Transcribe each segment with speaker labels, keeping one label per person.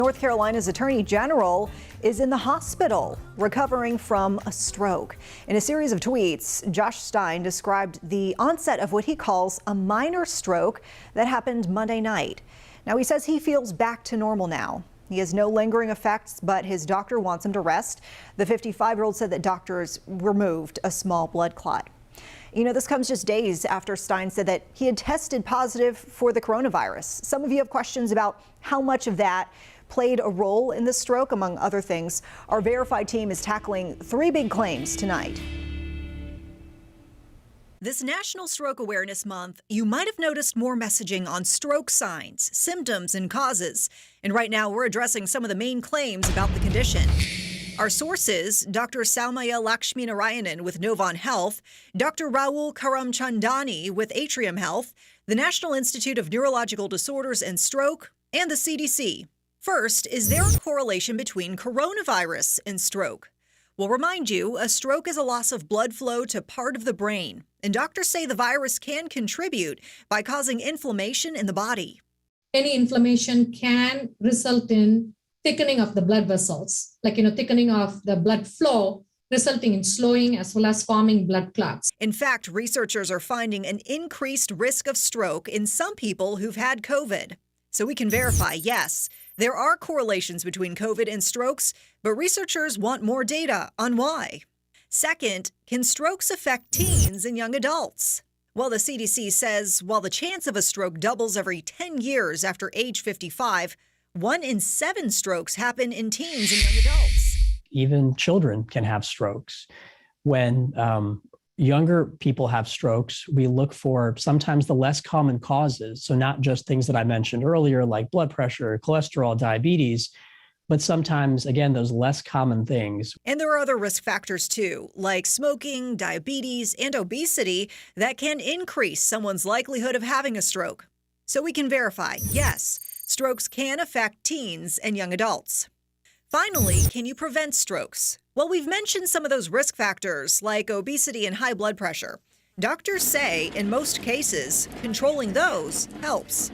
Speaker 1: North Carolina's Attorney General is in the hospital recovering from a stroke. In a series of tweets, Josh Stein described the onset of what he calls a minor stroke that happened Monday night. Now, he says he feels back to normal now. He has no lingering effects, but his doctor wants him to rest. The 55-year-old said that doctors removed a small blood clot. You know, this comes just days after Stein said that he had tested positive for the coronavirus. Some of you have questions about how much of that played a role in the stroke, among other things. Our Verified team is tackling 3 big claims tonight.
Speaker 2: This National Stroke Awareness Month, you might have noticed more messaging on stroke signs, symptoms, and causes. And right now, we're addressing some of the main claims about the condition. Our sources, Dr. Salmaya Lakshminarayanan with Novant Health, Dr. Rahul Karamchandani with Atrium Health, the National Institute of Neurological Disorders and Stroke, and the CDC. First, is there a correlation between coronavirus and stroke? We'll remind you, a stroke is a loss of blood flow to part of the brain, and doctors say the virus can contribute by causing inflammation in the body.
Speaker 3: Any inflammation can result in thickening of the blood vessels, thickening of the blood flow, resulting in slowing as well as forming blood clots.
Speaker 2: In fact, researchers are finding an increased risk of stroke in some people who've had COVID. So we can verify, yes, there are correlations between COVID and strokes, but researchers want more data on why. Second, can strokes affect teens and young adults? Well, the CDC says while the chance of a stroke doubles every 10 years after age 55, 1 in 7 strokes happen in teens and young adults.
Speaker 4: Even children can have strokes. When younger people have strokes, we look for sometimes the less common causes. So not just things that I mentioned earlier, like blood pressure, cholesterol, diabetes, but sometimes, again, those less common things.
Speaker 2: And there are other risk factors too, like smoking, diabetes, and obesity that can increase someone's likelihood of having a stroke. So we can verify, yes, strokes can affect teens and young adults. Finally, can you prevent strokes? Well, we've mentioned some of those risk factors like obesity and high blood pressure. Doctors say in most cases, controlling those helps.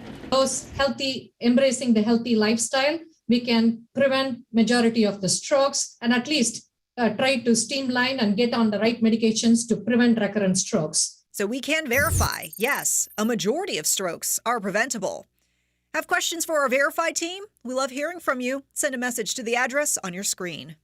Speaker 3: Embracing the healthy lifestyle, we can prevent majority of the strokes and at least try to streamline and get on the right medications to prevent recurrent strokes.
Speaker 2: So we can verify, yes, a majority of strokes are preventable. Have questions for our Verified team? We love hearing from you. Send a message to the address on your screen.